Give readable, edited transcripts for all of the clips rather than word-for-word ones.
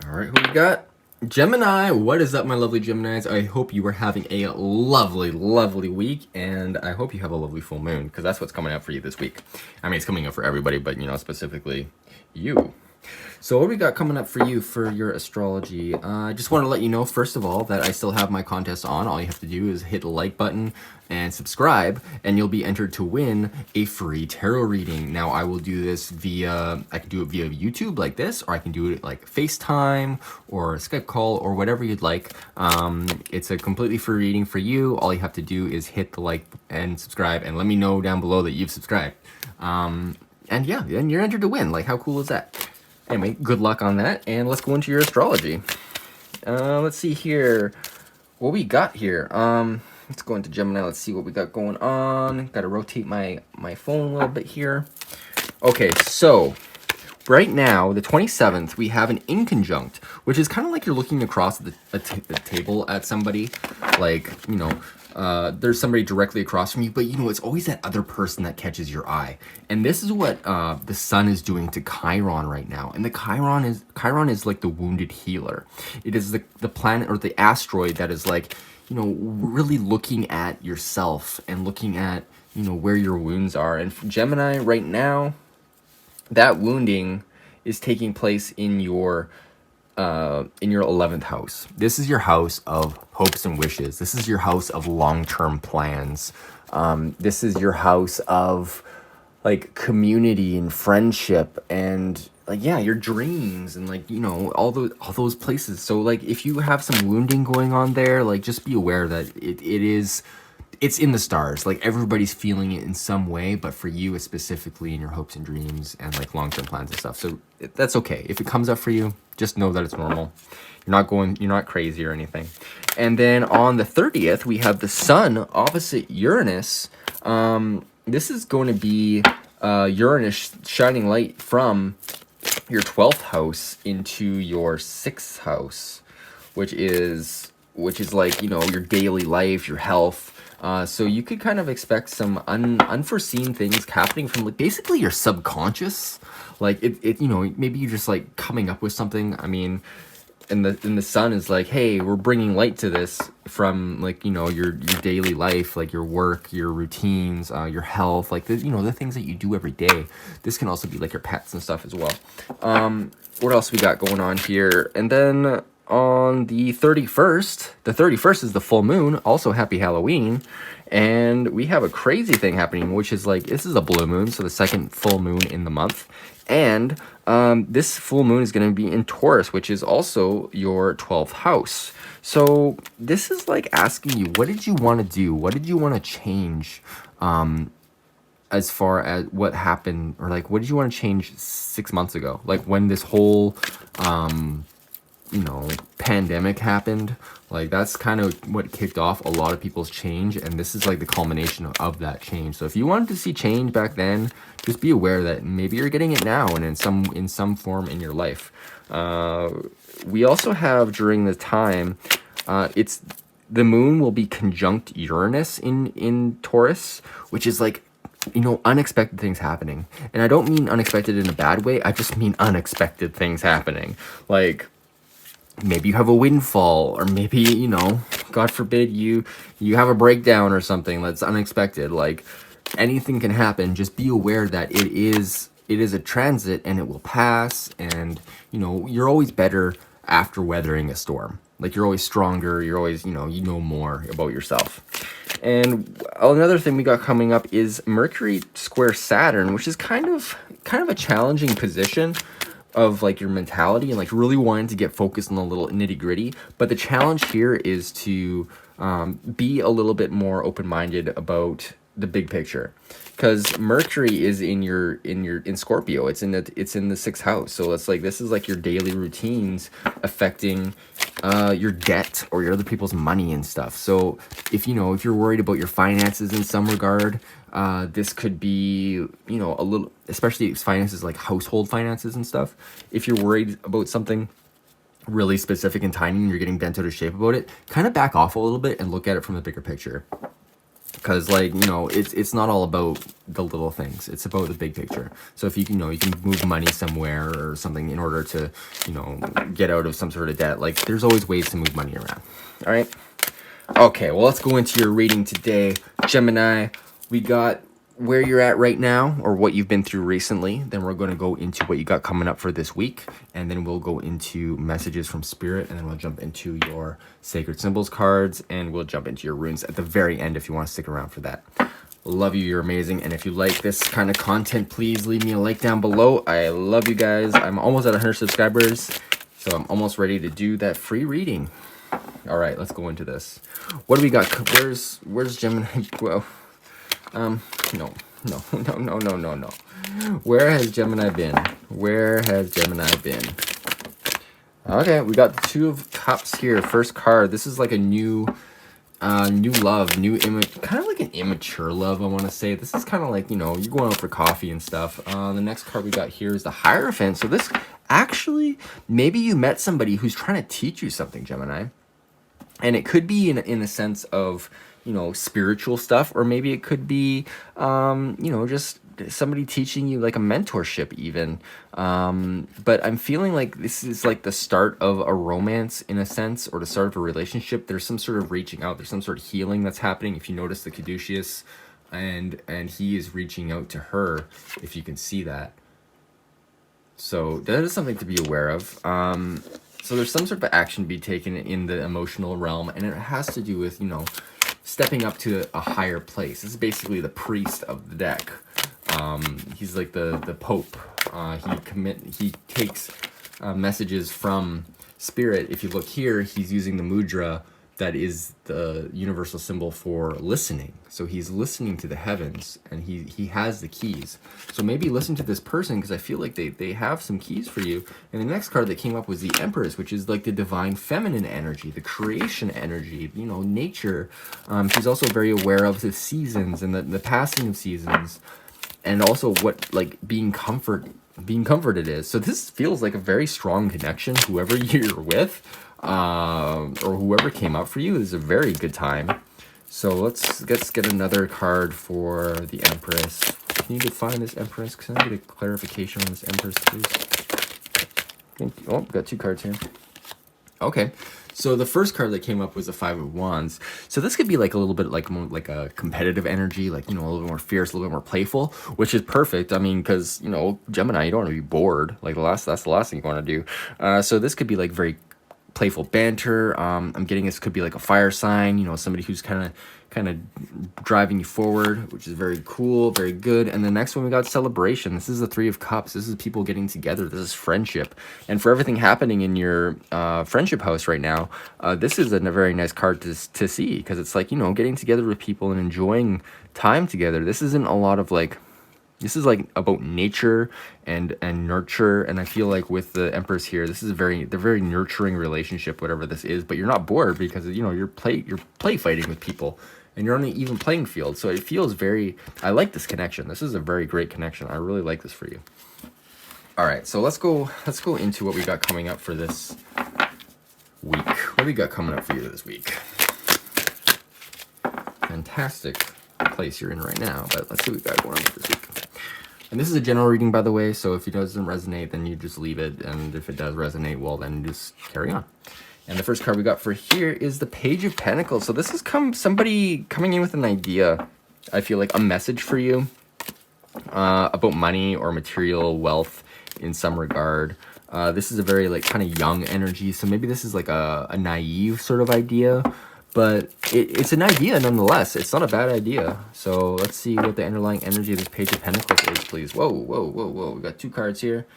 All right, who we got? Gemini. What is up, my lovely Geminis? I hope you are having a lovely, lovely week, and I hope you have a lovely full moon, because that's what's coming up for you this week. I mean, it's coming up for everybody, but, specifically you. So what we got coming up for you for your astrology? I just want to let you know, first of all, that I still have my contest on. All you have to do is hit the like button and subscribe, and you'll be entered to win a free tarot reading. Now, I will do this I can do it via YouTube like this, or I can do it like FaceTime or a Skype call or whatever you'd like. It's a completely free reading for you. All you have to do is hit the like and subscribe, and let me know down below that you've subscribed. And yeah, then you're entered to win. Like, how cool is that? Anyway, good luck on that, and let's go into your astrology. Let's see here. What we got here? Let's go into Gemini. Let's see what we got going on. Got to rotate my phone a little bit here. Okay, so right now, the 27th, we have an inconjunct, which is kind of like you're looking across the table at somebody. Like, there's somebody directly across from you, but it's always that other person that catches your eye. And this is what the sun is doing to Chiron right now. And the Chiron is like the wounded healer. It is the planet or the asteroid that is like, really looking at yourself and looking at, where your wounds are. And for Gemini right now, that wounding is taking place in your 11th house. This is your house of hopes and wishes. This is your house of long-term plans. This is your house of like community and friendship and like, yeah, your dreams and like, all those places. So like, if you have some wounding going on there, like, just be aware that it's in the stars. Like, everybody's feeling it in some way, but for you, it's specifically in your hopes and dreams and like long-term plans and stuff. So that's okay. If it comes up for you, just know that it's normal. You're not crazy or anything. And then on the 30th, we have the sun opposite Uranus. This is going to be Uranus shining light from your 12th house into your 6th house, which is like, your daily life, your health. So you could kind of expect some unforeseen things happening from like basically your subconscious. Like maybe you're just like coming up with something. I mean, and the sun is like, hey, we're bringing light to this from like, your daily life, like your work, your routines, your health, like the things that you do every day. This can also be like your pets and stuff as well. What else we got going on here? And then on the 31st is the full moon. Also, happy Halloween. And we have a crazy thing happening, which is like, this is a blue moon, so the second full moon in the month. And this full moon is going to be in Taurus, which is also your 12th house. So this is like asking you, what did you want to do? What did you want to change as far as what happened? Or like, what did you want to change 6 months ago? Like when this whole pandemic happened, like that's kind of what kicked off a lot of people's change, and this is like the culmination of that change. So if you wanted to see change back then, just be aware that maybe you're getting it now and in some form in your life. We also have during the time, it's the moon will be conjunct Uranus in Taurus, which is like, unexpected things happening. And I don't mean unexpected in a bad way, I just mean unexpected things happening. Like, maybe you have a windfall, or maybe, God forbid, you have a breakdown or something that's unexpected. Like, anything can happen. Just be aware that it is a transit and it will pass, and you're always better after weathering a storm. Like, you're always stronger, you're always, you know more about yourself. And another thing we got coming up is Mercury square Saturn, which is kind of a challenging position of like your mentality and like really wanting to get focused on the little nitty gritty. But the challenge here is to be a little bit more open-minded about the big picture, because Mercury is in Scorpio. It's in the 6th house. So it's like, this is like your daily routines affecting your debt or your other people's money and stuff. So if you're worried about your finances in some regard, this could be, a little, especially finances like household finances and stuff. If you're worried about something really specific and tiny and you're getting bent out of shape about it, kind of back off a little bit and look at it from the bigger picture. Because, like, you know, it's not all about the little things. It's about the big picture. So if you can, you know, you can move money somewhere or something in order to, you know, get out of some sort of debt. Like, there's always ways to move money around. All right. Okay, well, let's go into your reading today, Gemini. We got where you're at right now, or what you've been through recently. Then we're going to go into what you got coming up for this week, and then we'll go into messages from spirit, and then we'll jump into your sacred symbols cards, and we'll jump into your runes at the very end if you want to stick around for that. Love you, you're amazing. And if you like this kind of content, please leave me a like down below. I love you guys. I'm almost at 100 subscribers, so I'm almost ready to do that free reading. All right, let's go into this. What do we got? Where's Gemini? Whoa. No. Where has Gemini been? Where has Gemini been? Okay, we got the Two of Cups here. First card. This is like a new love, kind of like an immature love, I want to say. This is kind of like, you know, you're going out for coffee and stuff. The next card we got here is the Hierophant. So this actually, maybe you met somebody who's trying to teach you something, Gemini. And it could be in a sense of, you know, spiritual stuff, or maybe it could be, you know, just somebody teaching you, like a mentorship even. But I'm feeling like this is like the start of a romance in a sense, or the start of a relationship. There's some sort of reaching out. There's some sort of healing that's happening. If you notice the caduceus, and he is reaching out to her, if you can see that. So that is something to be aware of. So there's some sort of action to be taken in the emotional realm, and it has to do with, you know, stepping up to a higher place. This is basically the priest of the deck. He's like the pope. He takes messages from spirit. If you look here, he's using the mudra that is the universal symbol for listening. So he's listening to the heavens, and he has the keys. So maybe listen to this person, because I feel like they have some keys for you. And the next card that came up was the Empress, which is like the divine feminine energy, the creation energy, you know, nature. She's also very aware of the seasons and the passing of seasons, and also what, like, being comforted is. So this feels like a very strong connection. Whoever you're with, or whoever came up for you, is a very good time. So let's get another card for the Empress. Can you define this Empress? Can I get a clarification on this Empress, please? Oh, got two cards here. Okay, so the first card that came up was the Five of Wands. So this could be like a little bit like more like a competitive energy, like, you know, a little bit more fierce, a little bit more playful, which is perfect. I mean, because, you know, Gemini, you don't want to be bored. Like, that's the last thing you want to do. So this could be like very playful banter. I'm getting this could be like a fire sign, you know, somebody who's kind of driving you forward, which is very cool, very good. And the next one we got celebration. This is the Three of Cups. This is people getting together. This is friendship. And for everything happening in your friendship house right now, this is a very nice card to see, because it's like, you know, getting together with people and enjoying time together. This isn't a lot of like, this is like about nature and nurture, and I feel like with the Empress here, this is the very nurturing relationship, whatever this is. But you're not bored, because, you know, you're play fighting with people, and you're on an even playing field. So it feels very. I like this connection. This is a very great connection. I really like this for you. All right, so let's go into what we got coming up for this week. What do we got coming up for you this week? Fantastic place you're in right now, but let's see what we got going on this week. And this is a general reading, by the way, so if it doesn't resonate, then you just leave it, and if it does resonate, well, then just carry on. And the first card we got for here is the Page of Pentacles. So this is somebody coming in with an idea, I feel like a message for you, about money or material wealth in some regard. This is a very, like, kind of young energy, so maybe this is like a naive sort of idea, but it's an idea nonetheless. It's not a bad idea. So let's see what the underlying energy of this Page of Pentacles is, please. Whoa. We got two cards here.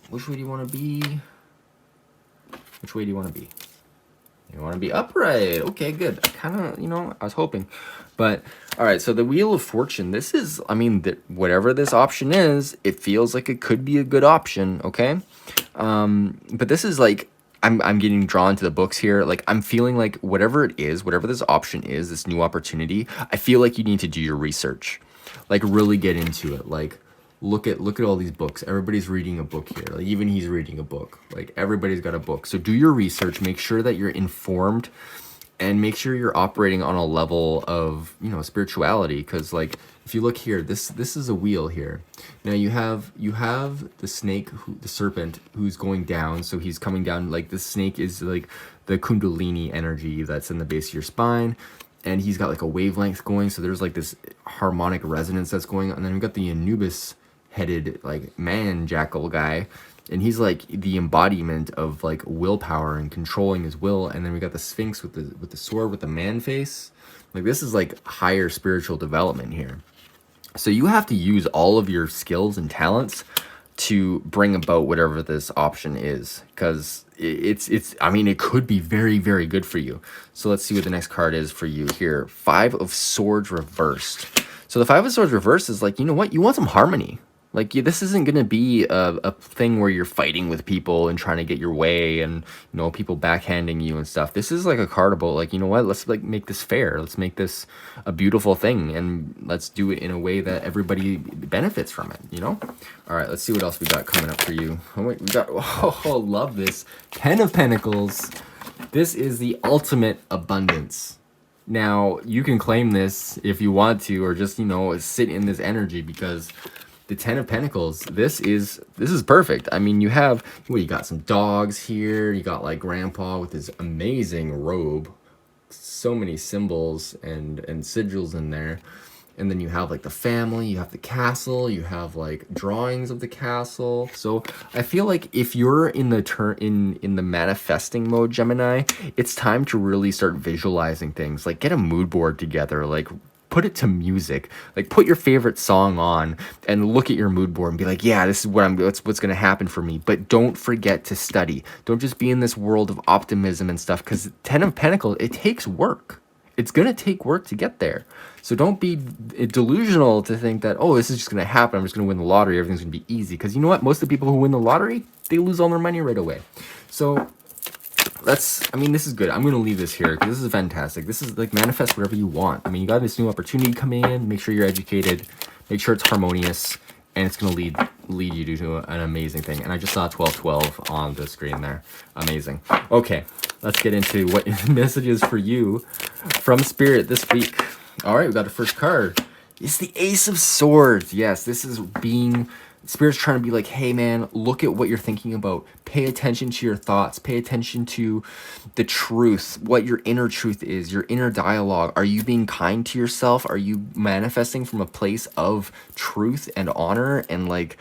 Which way do you want to be? Which way do you want to be? You want to be upright. Okay, good. I kind of, you know, I was hoping. But, all right, so the Wheel of Fortune. This is, I mean, whatever this option is, it feels like it could be a good option, okay? But this is like, I'm getting drawn to the books here. Like, I'm feeling like whatever it is, whatever this option is, this new opportunity, I feel like you need to do your research. Like, really get into it. Like, look at all these books. Everybody's reading a book here. Like, even he's reading a book. Like, everybody's got a book. So do your research. Make sure that you're informed and make sure you're operating on a level of, you know, spirituality. Because like if you look here, this is a wheel here. Now you have the snake, the serpent, who's going down. So he's coming down, like the snake is like the kundalini energy that's in the base of your spine, and he's got like a wavelength going. So there's like this harmonic resonance that's going on. And then we've got the Anubis headed like man jackal guy, and he's like the embodiment of like willpower and controlling his will. And then we got the Sphinx with the sword with the man face. Like this is like higher spiritual development here. So you have to use all of your skills and talents to bring about whatever this option is, because it's I mean, it could be very, very good for you. So let's see what the next card is for you here. 5 of Swords reversed. So the 5 of Swords reversed is like, you know what, you want some harmony. Like, this isn't going to be a thing where you're fighting with people and trying to get your way and, you know, people backhanding you and stuff. This is like a card about, like, you know what, let's, like, make this fair. Let's make this a beautiful thing, and let's do it in a way that everybody benefits from it, you know? All right, let's see what else we got coming up for you. Oh, wait, we got, oh, love this. 10 of Pentacles. This is the ultimate abundance. Now, you can claim this if you want to, or just, you know, sit in this energy, because the 10 of Pentacles, this is perfect. I mean, you have, well, you got some dogs here. You got like Grandpa with his amazing robe, so many symbols and sigils in there. And then you have like the family, you have the castle, you have like drawings of the castle. So I feel like if you're in the in the manifesting mode, Gemini, it's time to really start visualizing things. Like get a mood board together, like put it to music, like put your favorite song on and look at your mood board and be like, yeah, this is what's going to happen for me. But don't forget to study. Don't just be in this world of optimism and stuff, because 10 of Pentacles, it takes work. It's going to take work to get there. So don't be delusional to think that, oh, this is just going to happen. I'm just going to win the lottery. Everything's going to be easy. Because you know what? Most of the people who win the lottery, they lose all their money right away. So I mean, this is good. I'm going to leave this here because this is fantastic. This is like manifest whatever you want. I mean, you got this new opportunity coming in. Make sure you're educated. Make sure it's harmonious. And it's going to lead you to an amazing thing. And I just saw 1212 on the screen there. Amazing. Okay, let's get into what messages for you from Spirit this week. All right, we got the first card. It's the Ace of Swords. Yes, this is Spirit's trying to be like, hey man, look at what you're thinking about. Pay attention to your thoughts. Pay attention to the truth, what your inner truth is, your inner dialogue. Are you being kind to yourself? Are you manifesting from a place of truth and honor? And like,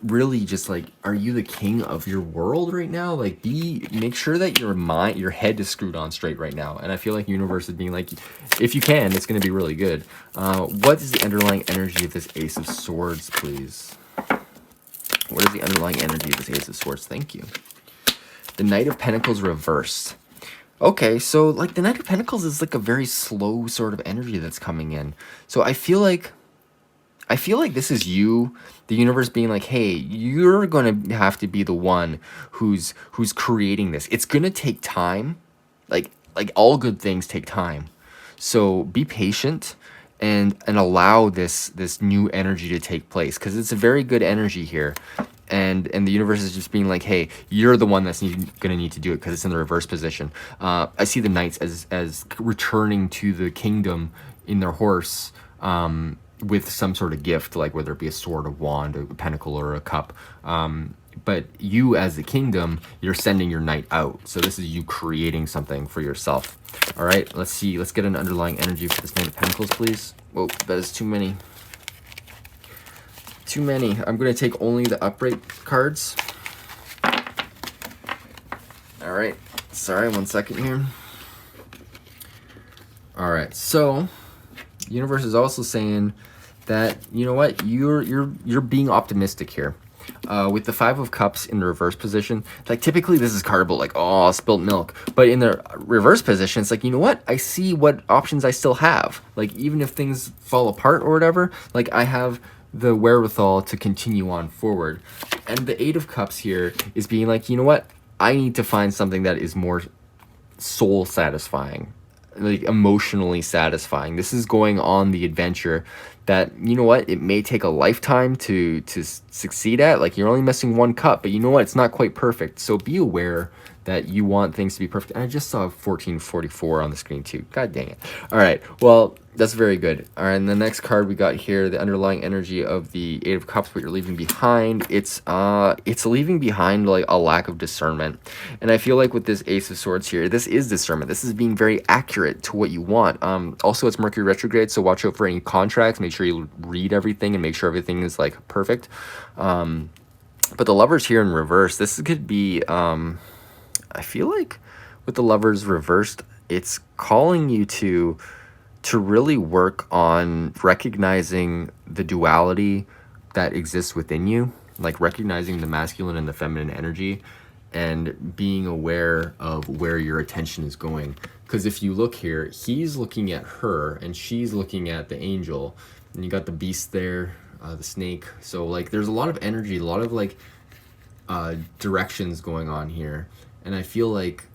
really just like, are you the king of your world right now? Like, make sure that your head is screwed on straight right now. And I feel like universe is being like, if you can, it's going to be really good. What is the underlying energy of this Ace of Swords, please? What is the underlying energy of this Ace of Swords? Thank you. The Knight of Pentacles reversed. Okay, so like the Knight of Pentacles is like a very slow sort of energy that's coming in. So I feel like this is you, the universe being like, hey, you're gonna have to be the one who's creating this. It's gonna take time. Like all good things take time. So be patient and allow this new energy to take place, because it's a very good energy here. And the universe is just being like, hey, you're the one that's gonna need to do it, because it's in the reverse position. I see the knights as returning to the kingdom in their horse, with some sort of gift, like whether it be a sword, a wand, a pentacle, or a cup. But you as the kingdom, you're sending your knight out. So this is you creating something for yourself. All right, let's see. Let's get an underlying energy for this Knight of Pentacles, please. Whoa, that is too many. Too many. I'm going to take only the upright cards. All right. Sorry, 1 second here. All right. So, the universe is also saying that, you know what, you're being optimistic here. With the Five of Cups in the reverse position, like typically this is card about like, oh, spilt milk. But in the reverse position, it's like, you know what, I see what options I still have. Like even if things fall apart or whatever, like I have the wherewithal to continue on forward. And the Eight of Cups here is being like, you know what, I need to find something that is more soul satisfying, like emotionally satisfying. This is going on the adventure that, you know what, it may take a lifetime to succeed at. Like, you're only missing one cup, but you know what, it's not quite perfect. So be aware that you want things to be perfect. And I just saw 1444 on the screen too. God dang it. All right, well, that's very good. All right, and the next card we got here, the underlying energy of the Eight of Cups, what you're leaving behind. It's leaving behind like a lack of discernment. And I feel like with this Ace of Swords here, this is discernment. This is being very accurate to what you want. Also, it's Mercury retrograde, so watch out for any contracts. Make sure you read everything and make sure everything is like perfect. But the Lovers here in reverse, this could be I feel like with the Lovers reversed, it's calling you to really work on recognizing the duality that exists within you, like recognizing the masculine and the feminine energy, and being aware of where your attention is going. Because if you look here, he's looking at her and she's looking at the angel, and you got the beast there, the snake. So like there's a lot of energy, a lot of like directions going on here. And I feel like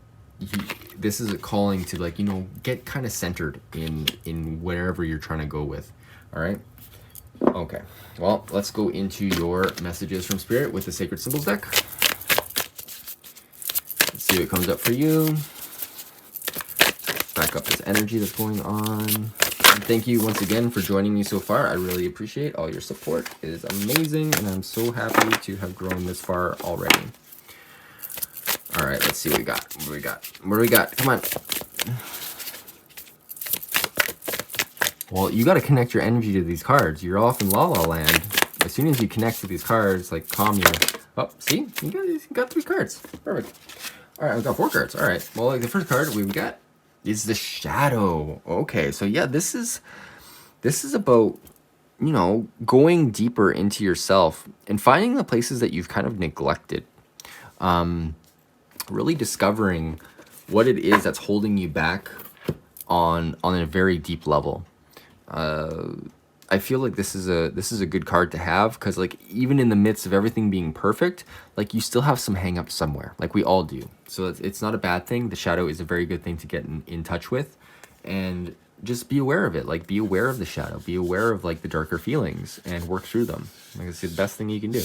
this is a calling to, like, you know, get kind of centered in wherever you're trying to go with. All right. Okay. Well, let's go into your messages from Spirit with the Sacred Symbols deck. Let's see what comes up for you. Back up this energy that's going on. And thank you once again for joining me so far. I really appreciate all your support. It is amazing, and I'm so happy to have grown this far already. All right, let's see what we got. What do we got? What do we got? Come on. Well, you got to connect your energy to these cards. You're off in La La Land. As soon as you connect to these cards, like calm your... Oh, see? You got 3 cards. Perfect. All right, we got 4 cards. All right. Well, like the first card we've got is the Shadow. Okay, so yeah, this is about, you know, going deeper into yourself and finding the places that you've kind of neglected. Really discovering what it is that's holding you back on a very deep level. I feel like this is a good card to have, because like even in the midst of everything being perfect, like you still have some hang ups somewhere, like we all do. So it's not a bad thing. The shadow is a very good thing to get in touch with, and just be aware of it. Like, be aware of the shadow, be aware of like the darker feelings, and work through them. Like, it's the best thing you can do.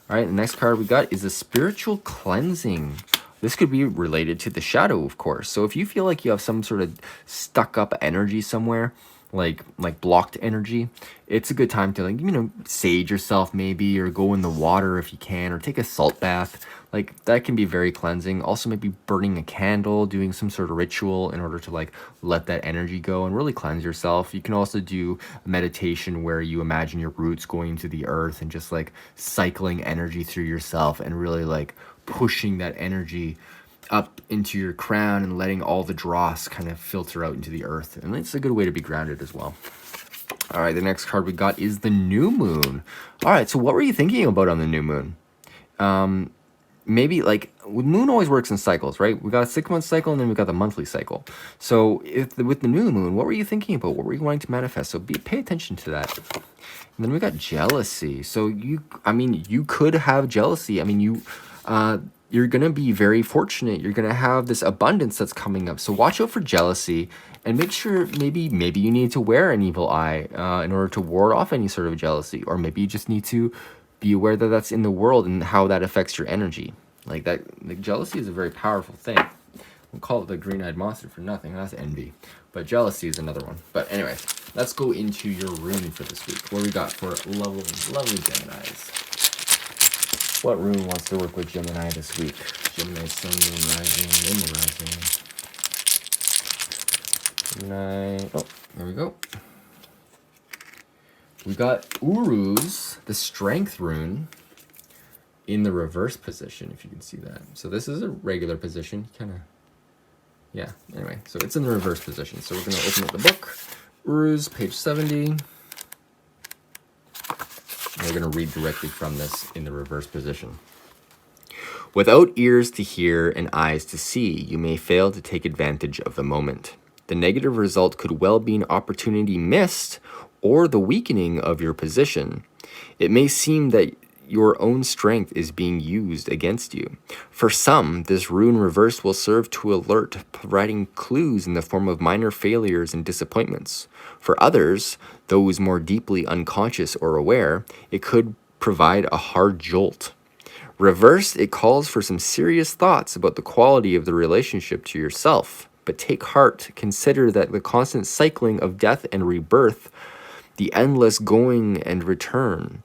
All right, the next card we got is a spiritual cleansing. This could be related to the shadow, of course. So if you feel like you have some sort of stuck up energy somewhere, like blocked energy, it's a good time to, like, you know, sage yourself maybe, or go in the water if you can, or take a salt bath. Like, that can be very cleansing. Also, maybe burning a candle, doing some sort of ritual in order to like let that energy go and really cleanse yourself. You can also do a meditation where you imagine your roots going into the earth and just like cycling energy through yourself and really like pushing that energy up into your crown and letting all the dross kind of filter out into the earth. And it's a good way to be grounded as well. All right, the next card we got is the new moon. All right, so what were you thinking about on the new moon? Maybe like, moon always works in cycles, right? We got a 6-month cycle, and then we got the monthly cycle. So with the new moon, what were you thinking about? What were you wanting to manifest? So pay attention to that. And then we got jealousy. So you could have jealousy. I mean, you're going to be very fortunate. You're going to have this abundance that's coming up. So watch out for jealousy, and make sure maybe you need to wear an evil eye in order to ward off any sort of jealousy. Or maybe you just need to be aware that that's in the world and how that affects your energy. Like that, like, jealousy is a very powerful thing. We'll call it the green-eyed monster for nothing. That's envy. But jealousy is another one. But anyway, let's go into your rune for this week. What we got for lovely Geminis? What rune wants to work with Gemini this week? Gemini, Sun, Moon, Rising, in the Rising. Gemini. Oh, there we go. We got Uru's, the Strength rune, in the reverse position, if you can see that. So this is a regular position, kind of, yeah, anyway. So it's in the reverse position. So we're going to open up the book. Uru's, page 70. And we're going to read directly from this in the reverse position. Without ears to hear and eyes to see, you may fail to take advantage of the moment. The negative result could well be an opportunity missed, or the weakening of your position. It may seem that your own strength is being used against you. For some, this rune reverse will serve to alert, providing clues in the form of minor failures and disappointments. For others, those more deeply unconscious or aware, it could provide a hard jolt. Reversed, it calls for some serious thoughts about the quality of the relationship to yourself. But take heart, consider that the constant cycling of death and rebirth, the endless going and return,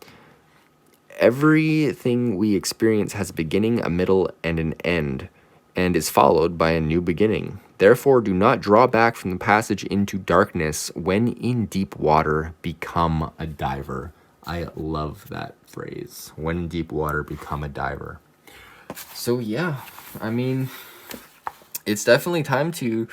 everything we experience has a beginning, a middle, and an end, and is followed by a new beginning. Therefore, do not draw back from the passage into darkness. When in deep water, become a diver. I love that phrase. When in deep water, become a diver. So yeah, I mean, it's definitely time to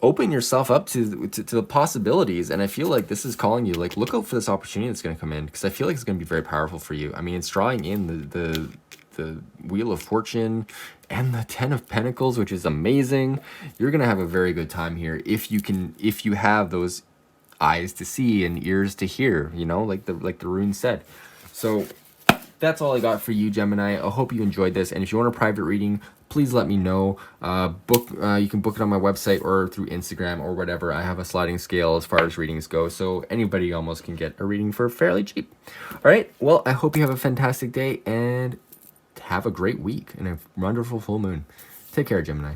open yourself up to the possibilities, and I feel like this is calling you, like, look out for this opportunity that's going to come in, because I feel like it's going to be very powerful for you. I mean, it's drawing in the Wheel of Fortune and the Ten of Pentacles, which is amazing. You're going to have a very good time here if you have those eyes to see and ears to hear, you know, like the rune said. So that's all I got for you, Gemini. I hope you enjoyed this, and if you want a private reading, please let me know. You can book it on my website or through Instagram or whatever. I have a sliding scale as far as readings go, so anybody almost can get a reading for fairly cheap. All right, well, I hope you have a fantastic day and have a great week and a wonderful full moon. Take care, Gemini.